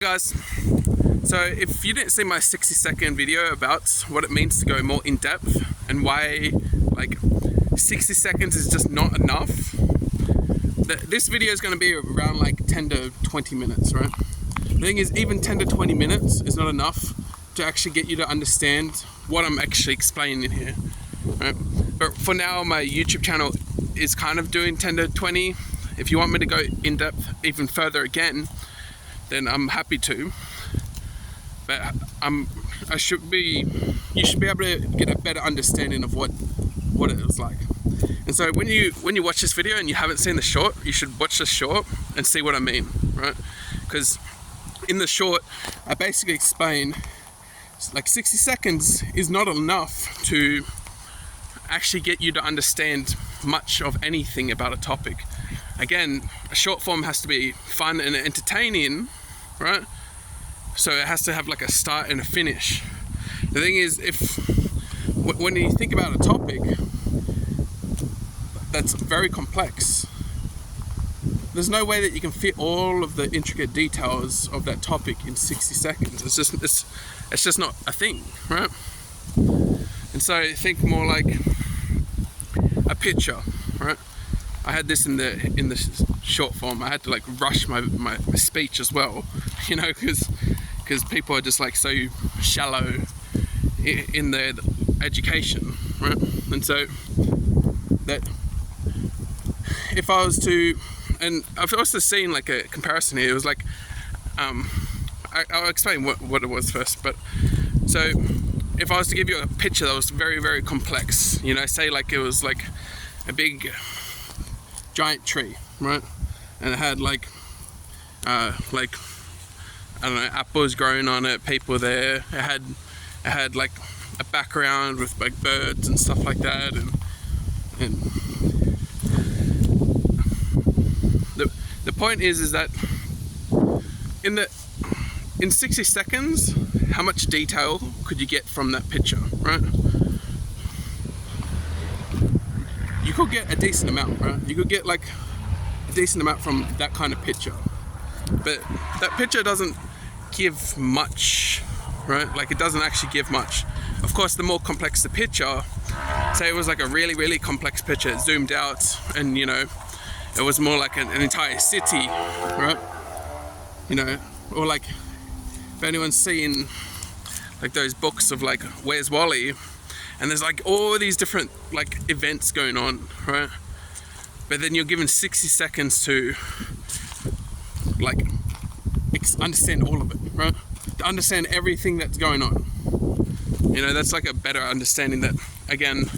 Guys, so if you didn't see my 60-second video about what it means to go more in depth and why like 60 seconds is just not enough, this video is going to be around like 10 to 20 minutes, right? The thing is, even 10 to 20 minutes is not enough to actually get you to understand what I'm actually explaining here, right? But for now, my YouTube channel is kind of doing 10 to 20. If you want me to go in depth even further again, then I'm happy to, but you should be able to get a better understanding of what it was like. And so when you watch this video and you haven't seen the short, you should watch the short and see what I mean, right? Because in the short, I basically explain like 60 seconds is not enough to actually get you to understand much of anything about a topic. Again, a short form has to be fun and entertaining, right? So it has to have like a start and a finish. The thing is, when you think about a topic that's very complex, there's no way that you can fit all of the intricate details of that topic in 60 seconds. It's just not a thing, right? And so think more like a picture, right? I had this in the short form. I had to like rush my speech as well, you know, because people are just like so shallow in their education, right? And so that if I was to, and I've also seen like a comparison here. It was like, I'll explain what it was first. But so if I was to give you a picture that was very, very complex, you know, say like it was like a big giant tree, right? And it had like I don't know, apples growing on it, people there. It had like a background with like birds and stuff like that, and the point is that in 60 seconds, how much detail could you get from that picture, right? You could get a decent amount, right? You could get like a decent amount from that kind of picture, but that picture doesn't give much, right? Like it doesn't actually give much. Of course, the more complex the picture, say it was like a really, really complex picture, it zoomed out, and you know, it was more like an entire city, right? You know, or like if anyone's seen like those books of like Where's Wally, and there's like all these different like events going on, right? But then you're given 60 seconds to like understand all of it, right? To understand everything that's going on. You know, that's like a better understanding that, again,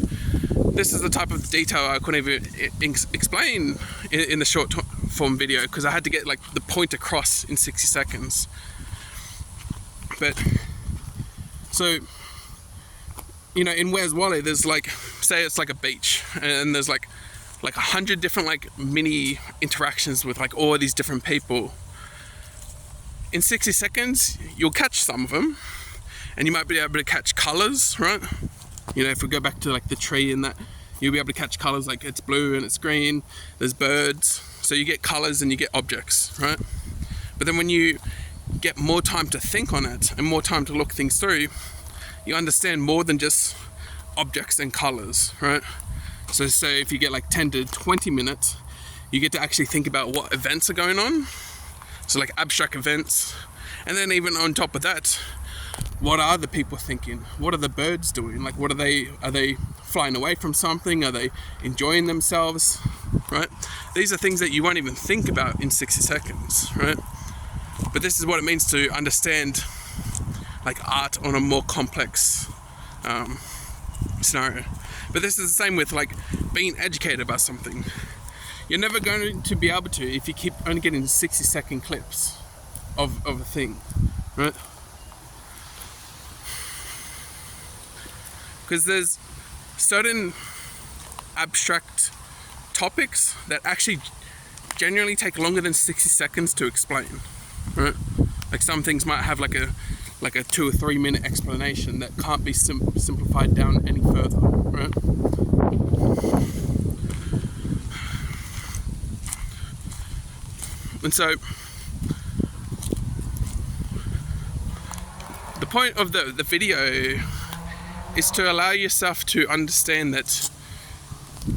this is the type of detail I couldn't even explain in the short form video, because I had to get like the point across in 60 seconds. But so, you know, in Where's Wally, there's like, say it's like a beach, and there's like 100 different like mini interactions with like all these different people. In 60 seconds, you'll catch some of them, and you might be able to catch colors, right? You know, if we go back to like the tree and that, you'll be able to catch colors, like it's blue and it's green, there's birds. So you get colors and you get objects, right? But then when you get more time to think on it and more time to look things through, you understand more than just objects and colors, right? So say if you get like 10 to 20 minutes, you get to actually think about what events are going on. So like abstract events. And then even on top of that, what are the people thinking? What are the birds doing? Like are they flying away from something? Are they enjoying themselves, right? These are things that you won't even think about in 60 seconds, right? But this is what it means to understand like art on a more complex scenario. But this is the same with like being educated about something. You're never going to be able to if you keep only getting 60-second clips of a thing, right? Because there's certain abstract topics that actually generally take longer than 60 seconds to explain, right? Like some things might have like a 2 or 3 minute explanation that can't be simplified down any further, right? And so the point of the video is to allow yourself to understand that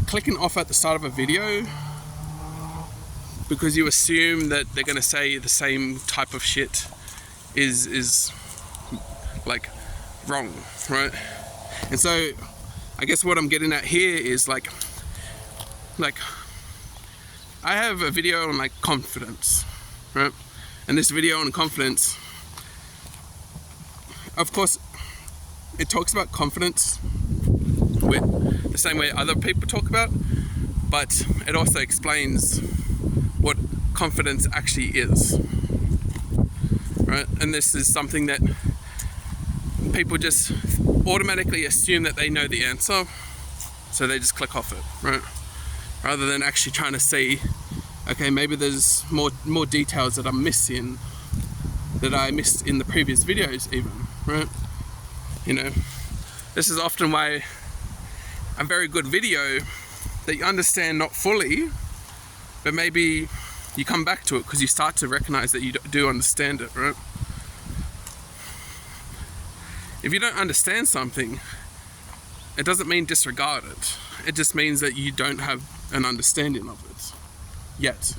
clicking off at the start of a video because you assume that they're going to say the same type of shit is like wrong, right? And so I guess what I'm getting at here is like I have a video on like confidence, right? And this video on confidence, of course, it talks about confidence with the same way other people talk about, but it also explains what confidence actually is, right? And this is something that people just automatically assume that they know the answer, so they just click off it, right? Rather than actually trying to see, okay, maybe there's more details that I'm missing, that I missed in the previous videos even, right? You know, this is often why a very good video that you understand not fully, but maybe you come back to it because you start to recognize that you do understand it, right? If you don't understand something, it doesn't mean disregard it. It just means that you don't have an understanding of it yet.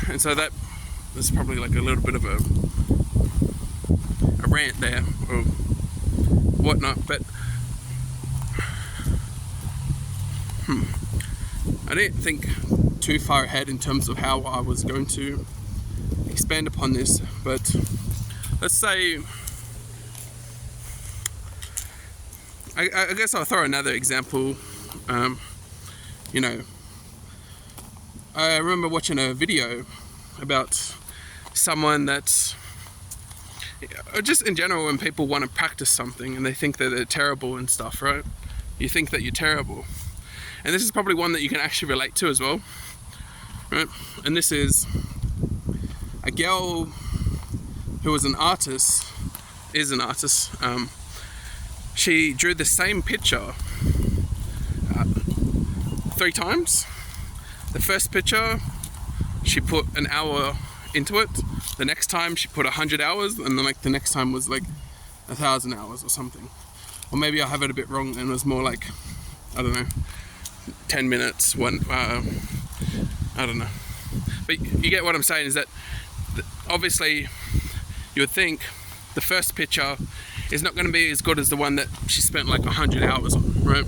And so that is probably like a little bit of a rant there or whatnot, but I didn't think too far ahead in terms of how I was going to expand upon this, but let's say I guess I'll throw another example. You know, I remember watching a video about someone that's, just in general, when people want to practice something and they think that they're terrible and stuff, right? You think that you're terrible. And this is probably one that you can actually relate to as well, right? And this is a girl who was an artist, is an artist. She drew the same picture 3 times. The first picture, she put an hour into it. The next time she put 100 hours, and then like the next time was like 1,000 hours or something. Or maybe I have it a bit wrong and it was more like, I don't know, 10 minutes, I don't know. But you get what I'm saying, is that obviously you would think the first picture is not going to be as good as the one that she spent like 100 hours on, right?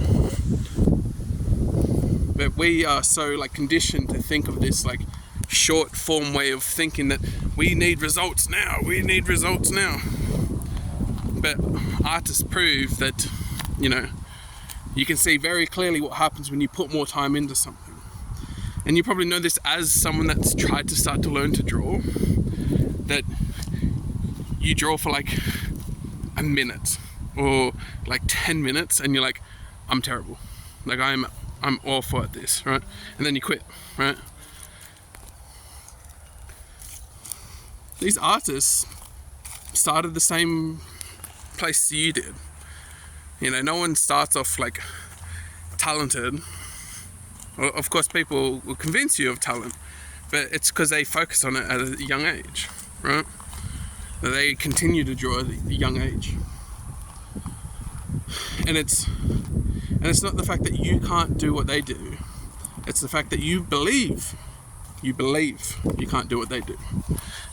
But we are so like conditioned to think of this like short form way of thinking that we need results now, But artists prove that, you know, you can see very clearly what happens when you put more time into something. And you probably know this as someone that's tried to start to learn to draw, that you draw for like a minute or like 10 minutes and you're like, I'm terrible. Like I'm awful at this, right? And then you quit, right? These artists started the same place you did. You know, no one starts off like talented. Well, of course, people will convince you of talent, but it's because they focus on it at a young age, right? They continue to draw at a young age. And it's not the fact that you can't do what they do. It's the fact that you believe you can't do what they do.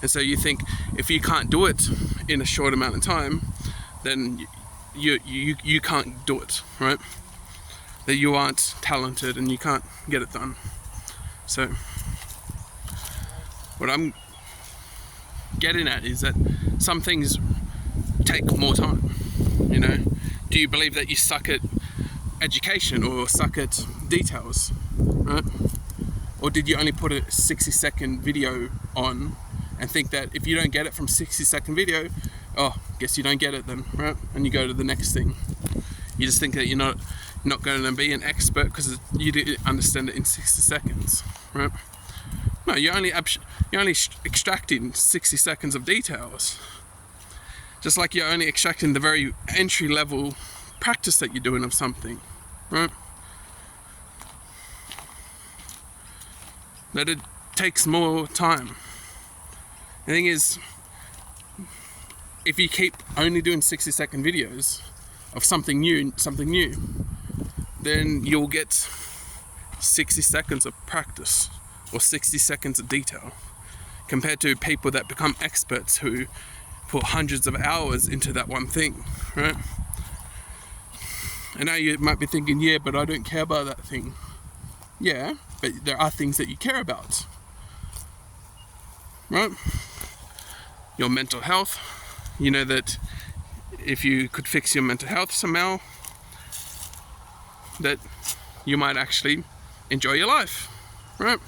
And so you think if you can't do it in a short amount of time, then you can't do it, right? That you aren't talented and you can't get it done. So what I'm getting at is that some things take more time, you know? Do you believe that you suck at education or suck at details, right? Or did you only put a 60-second video on and think that if you don't get it from 60-second video, oh, guess you don't get it then, right? And you go to the next thing. You just think that you're not going to be an expert because you didn't understand it in 60 seconds, right? No, you're only extracting 60 seconds of details. Just like you're only extracting the very entry level practice that you're doing of something, right? That it takes more time. The thing is, if you keep only doing 60-second videos of something new, then you'll get 60 seconds of practice or 60 seconds of detail, compared to people that become experts who put hundreds of hours into that one thing, right? And now you might be thinking, yeah, but I don't care about that thing. Yeah, but there are things that you care about, right? Your mental health. You know that if you could fix your mental health somehow, that you might actually enjoy your life, right?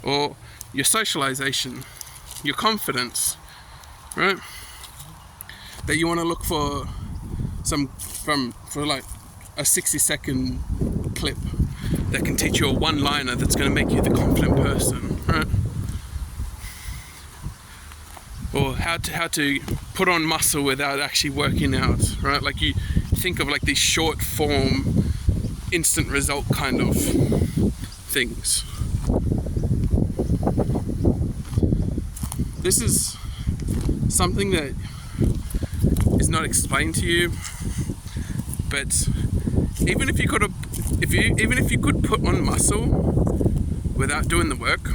Or your socialization, your confidence, right? That you want to look for like a 60-second clip that can teach you a one-liner that's going to make you the confident person, right? Or how to put on muscle without actually working out, right? Like you think of like these short form, instant result kind of things. This is something that is not explained to you, but even if you could put on muscle without doing the work,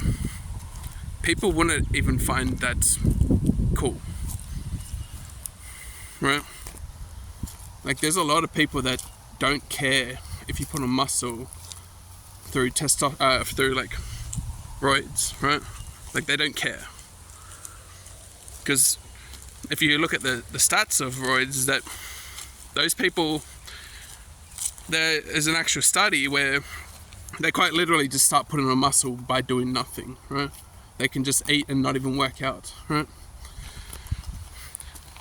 people wouldn't even find that cool, right? Like there's a lot of people that don't care if you put on muscle through through like roids, right? Like they don't care, because if you look at the stats of roids, that those people, there is an actual study where they quite literally just start putting on muscle by doing nothing, right? They can just eat and not even work out, right?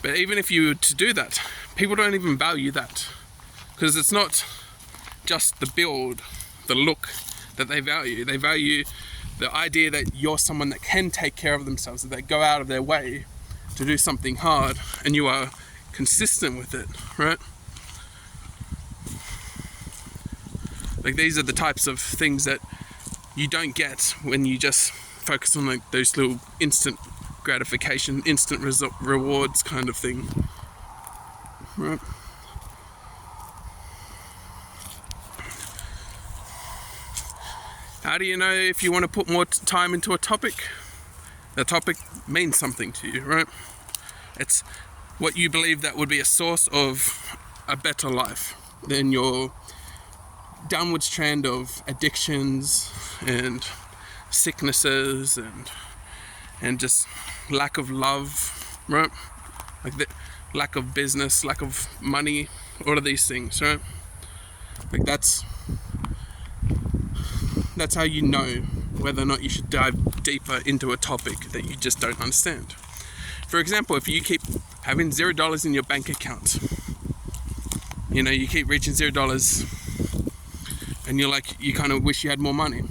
But even if you were to do that, people don't even value that, because it's not just the build, the look that they value. They value the idea that you're someone that can take care of themselves, that they go out of their way to do something hard and you are consistent with it, right? Like these are the types of things that you don't get when you just focus on like those little instant gratification, instant rewards kind of thing, right? How do you know if you want to put more time into a topic? The topic means something to you, right? It's what you believe that would be a source of a better life than your downwards trend of addictions and sicknesses and just lack of love, right? Like the lack of business, lack of money, all of these things, right? Like that's how you know whether or not you should dive deeper into a topic that you just don't understand. For example, if you keep having $0 in your bank account, you know, you keep reaching $0 and you're like, you kind of wish you had more money.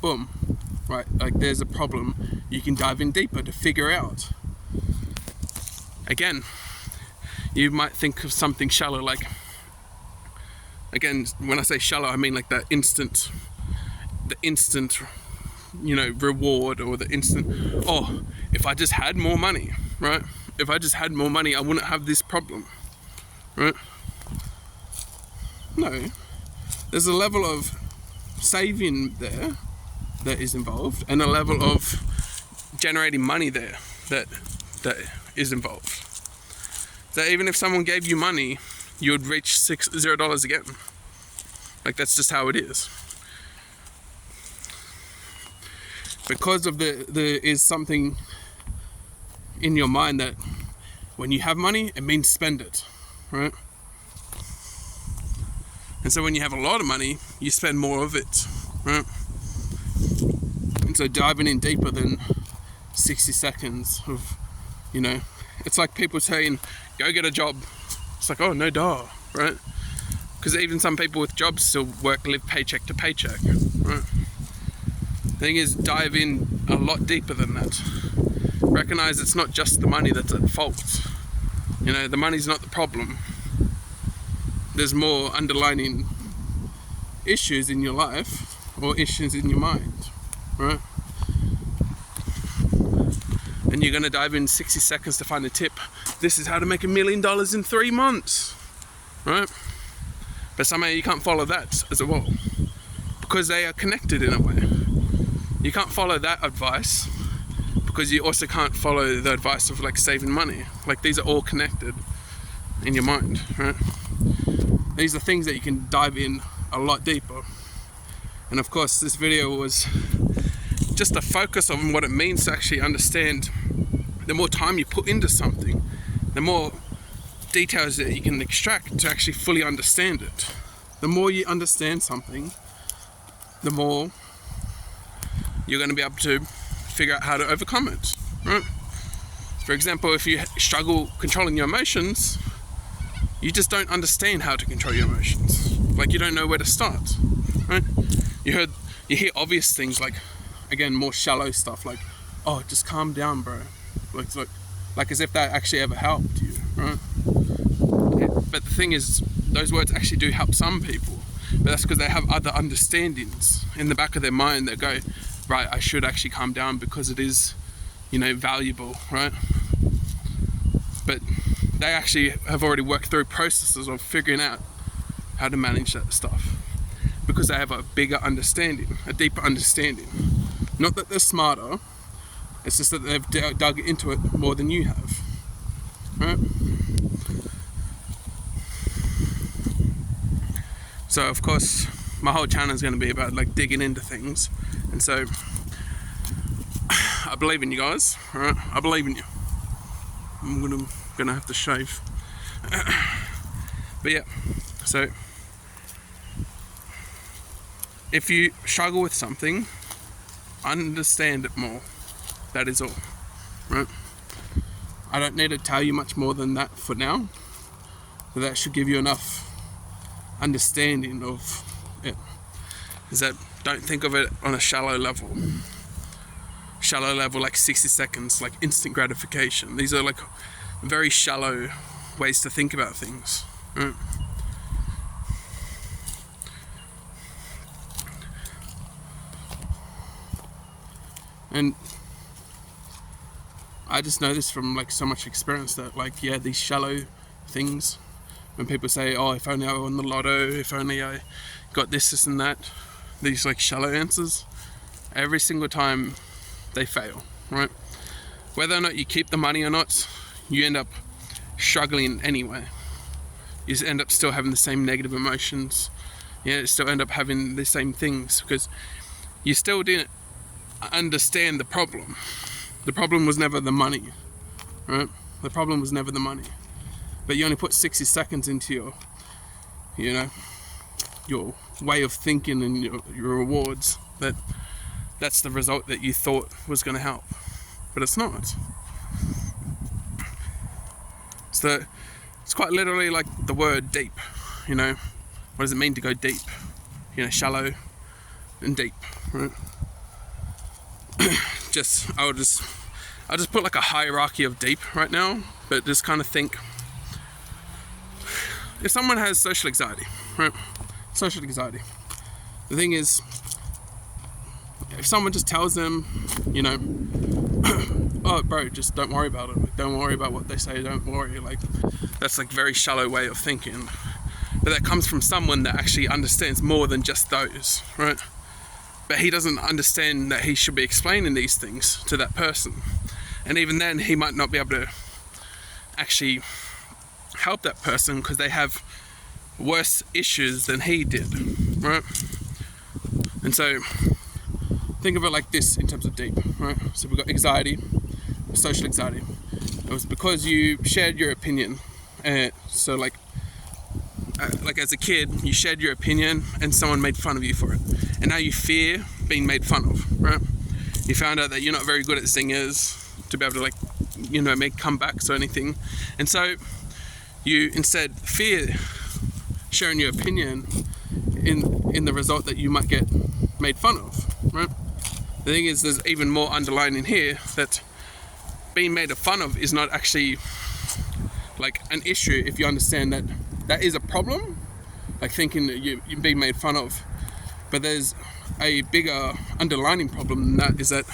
Boom, right? Like there's a problem. You can dive in deeper to figure out. Again, you might think of something shallow, like, again, when I say shallow, I mean like the instant, you know, reward, or the instant, oh, if I just had more money, right? If I just had more money, I wouldn't have this problem, right? No, there's a level of saving there that is involved, and a level of generating money there that is involved. So even if someone gave you money, you would reach $0 again. Like that's just how it is. Because of there is something in your mind that when you have money, it means spend it, right? And so when you have a lot of money, you spend more of it, right? And so diving in deeper than 60 seconds of, you know, it's like people saying, go get a job. It's like, oh, no duh, right? Because even some people with jobs still live paycheck to paycheck, right? The thing is, dive in a lot deeper than that. Recognize it's not just the money that's at fault. You know, the money's not the problem. There's more underlying issues in your life or issues in your mind, right? And and you're going to dive in 60 seconds to find a tip. This is how to make $1 million in 3 months, right? But somehow you can't follow that as well, because they are connected in a way. You can't follow that advice because you also can't follow the advice of like saving money. Like, these are all connected in your mind, right? These are things that you can dive in a lot deeper. And of course, this video was just a focus on what it means to actually understand. The more time you put into something, the more details that you can extract to actually fully understand it. The more you understand something, the more you're going to be able to figure out how to overcome it, right? For example, if you struggle controlling your emotions, you just don't understand how to control your emotions. Like, you don't know where to start, right? You hear obvious things like, again, more shallow stuff like, oh, just calm down, bro. Like as if that actually ever helped you, right? But the thing is, those words actually do help some people, but that's because they have other understandings in the back of their mind that go, right, I should actually calm down because it is, valuable, right? But they actually have already worked through processes of figuring out how to manage that stuff because they have a bigger understanding, a deeper understanding. Not that they're smarter, it's just that they've dug into it more than you have, right? So of course, my whole channel is going to be about like digging into things, and so I believe in you guys, right? I believe in you. I'm gonna have to shave. But yeah, so if you struggle with something, understand it more. That is all, right? I don't need to tell you much more than that for now, but that should give you enough understanding of it. Is that, don't think of it on a shallow level like 60 seconds, like instant gratification. These are like very shallow ways to think about things, right? And I just know this from like so much experience that like, yeah, these shallow things, when people say, oh, if only I won the lotto, if only I got this and that, these like shallow answers, every single time they fail, right? Whether or not you keep the money or not, you end up struggling anyway. You end up still having the same negative emotions. You still end up having the same things because you still didn't understand the problem. The problem was never the money, right? The problem was never the money. But you only put 60 seconds into your way of thinking and your rewards, that's the result that you thought was going to help, but it's not. So it's quite literally like the word deep. What does it mean to go deep? Shallow and deep, right? I'll just put like a hierarchy of deep right now, but just kind of think, if someone has social anxiety, right? Social anxiety. The thing is, if someone just tells them, oh, bro, just don't worry about it. Like, don't worry about what they say. Don't worry. Like, that's like very shallow way of thinking. But that comes from someone that actually understands more than just those, right? But he doesn't understand that he should be explaining these things to that person. And even then, he might not be able to actually help that person because they have worse issues than he did, right? And so think of it like this in terms of deep, right? So we've got anxiety, social anxiety. It was because you shared your opinion. So like as a kid, you shared your opinion and someone made fun of you for it. And now you fear being made fun of, right? You found out that you're not very good at zingers to be able to make comebacks or anything. And so you instead fear sharing your opinion in the result that you might get made fun of, right? The thing is, there's even more underlying in here that being made fun of is not actually like an issue if you understand that that is a problem, like thinking that you're being made fun of. But there's a bigger underlying problem than that, is that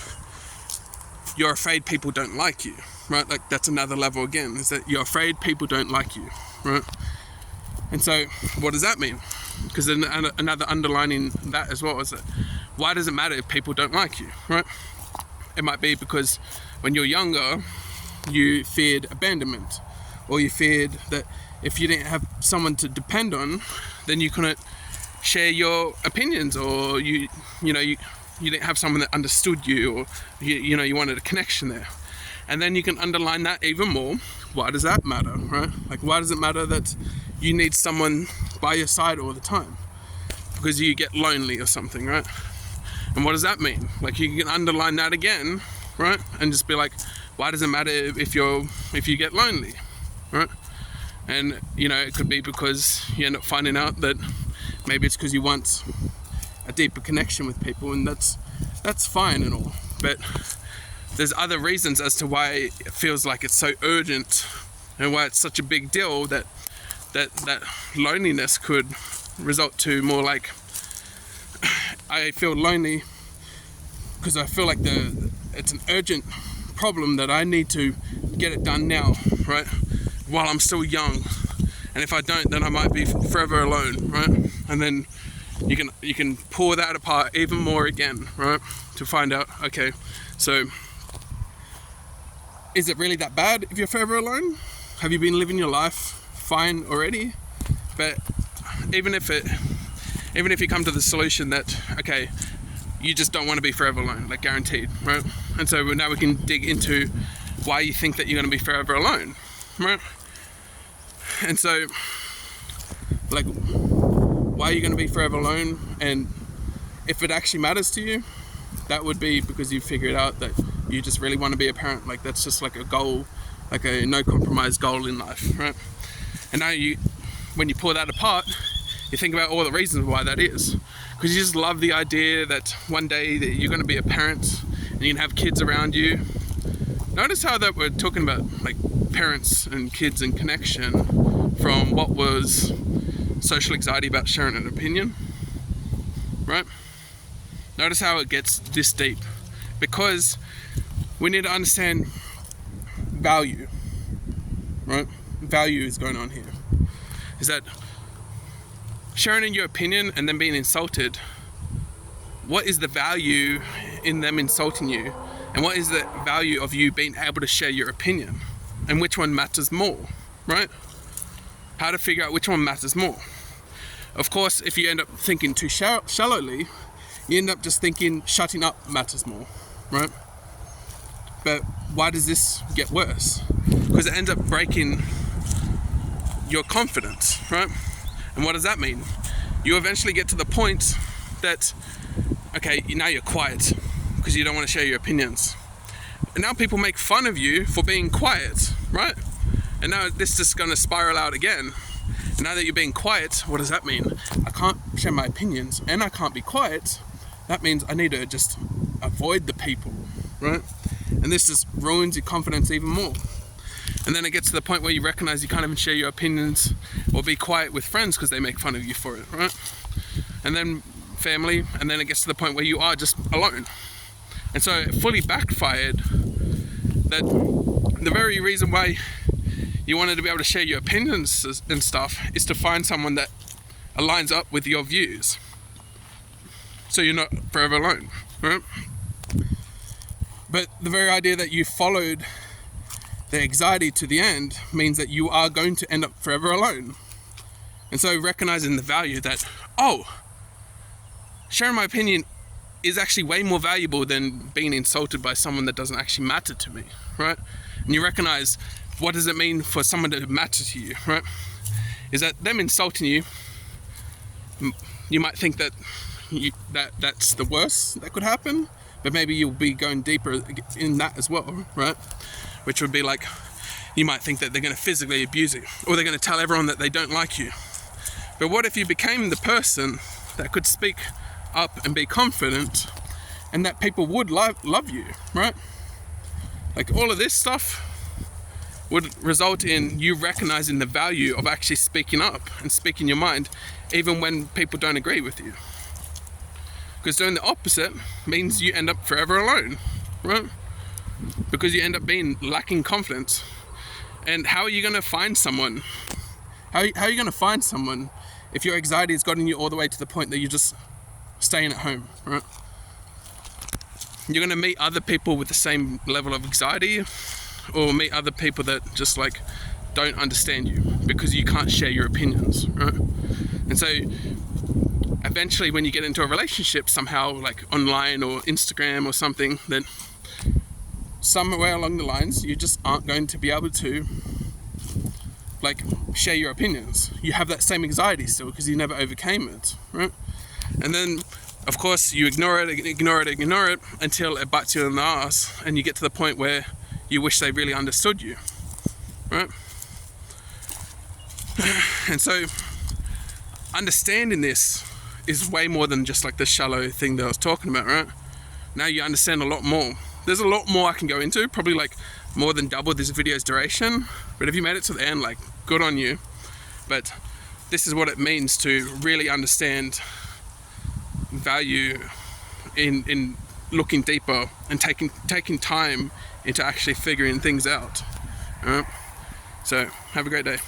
you're afraid people don't like you, right? Like that's another level again, is that you're afraid people don't like you, right? And so what does that mean? Because another underlining that as well is that why does it matter if people don't like you, right? It might be because when you're younger, you feared abandonment, or you feared that if you didn't have someone to depend on, then you couldn't share your opinions, or you didn't have someone that understood you, or you wanted a connection there. And then you can underline that even more. Why does that matter, right? Like, why does it matter that you need someone by your side all the time? Because you get lonely or something, right? And what does that mean? Like, you can underline that again, right? And just be like, why does it matter if you get lonely, right? And it could be because you end up finding out that maybe it's because you want a deeper connection with people, and that's fine and all. But there's other reasons as to why it feels like it's so urgent, and why it's such a big deal that loneliness could result to more like, I feel lonely because I feel like it's an urgent problem that I need to get it done now, right? While I'm still young, and if I don't, then I might be forever alone, right? And then you can pull that apart even more again, right? To find out, okay, so is it really that bad if you're forever alone? Have you been living your life fine already? But even if you come to the solution that, okay, you just don't want to be forever alone, like guaranteed, right? And so now we can dig into why you think that you're going to be forever alone, right? And so, like, why are you going to be forever alone? And if it actually matters to you, that would be because you figured out that you just really want to be a parent. Like, that's just like a goal, like a no compromise goal in life, right? And now when you pull that apart, you think about all the reasons why that is. Because you just love the idea that one day that you're going to be a parent and you can have kids around you. Notice how that we're talking about like parents and kids and connection from what was social anxiety about sharing an opinion, right? Notice how it gets this deep, because we need to understand value, right? Value is going on here. Is that sharing your opinion and then being insulted, what is the value in them insulting you? And what is the value of you being able to share your opinion? And which one matters more, right? How to figure out which one matters more. Of course, if you end up thinking too shallowly, you end up just thinking shutting up matters more, right? But why does this get worse? Because it ends up breaking your confidence, right? And what does that mean? You eventually get to the point that, okay, now you're quiet because you don't want to share your opinions. And now people make fun of you for being quiet, right? And now this is going to spiral out again. And now that you're being quiet, what does that mean? I can't share my opinions and I can't be quiet. That means I need to just avoid the people, right? And this just ruins your confidence even more. And then it gets to the point where you recognize you can't even share your opinions or be quiet with friends because they make fun of you for it, right? And then family, and then it gets to the point where you are just alone. And so it fully backfired that the very reason why you wanted to be able to share your opinions and stuff is to find someone that aligns up with your views. So you're not forever alone, right? But the very idea that you followed the anxiety to the end means that you are going to end up forever alone. And so recognizing the value that, sharing my opinion is actually way more valuable than being insulted by someone that doesn't actually matter to me, right? And you recognize, what does it mean for someone to matter to you, right? Is that them insulting you, you might think that that's the worst that could happen, but maybe you'll be going deeper in that as well, right? Which would be like, you might think that they're going to physically abuse you, or they're going to tell everyone that they don't like you. But what if you became the person that could speak up and be confident, and that people would love you, right? Like, all of this stuff would result in you recognizing the value of actually speaking up and speaking your mind, even when people don't agree with you. Because doing the opposite means you end up forever alone, right? because you end up being lacking confidence. And how are you going to find someone? How are you going to find someone if your anxiety has gotten you all the way to the point that you're just staying at home, right? You're going to meet other people with the same level of anxiety, or meet other people that just like don't understand you because you can't share your opinions, right? And so eventually when you get into a relationship somehow, like online or Instagram or something, then somewhere along the lines you just aren't going to be able to like share your opinions. You have that same anxiety still because you never overcame it, right? And then of course you ignore it until it bites you in the ass and you get to the point where you wish they really understood you, right? And so understanding this is way more than just like the shallow thing that I was talking about, right? Now you understand a lot more. There's a lot more I can go into, probably like more than double this video's duration, but if you made it to the end, like good on you. But this is what it means to really understand value in looking deeper and taking time into actually figuring things out. All right? So have a great day.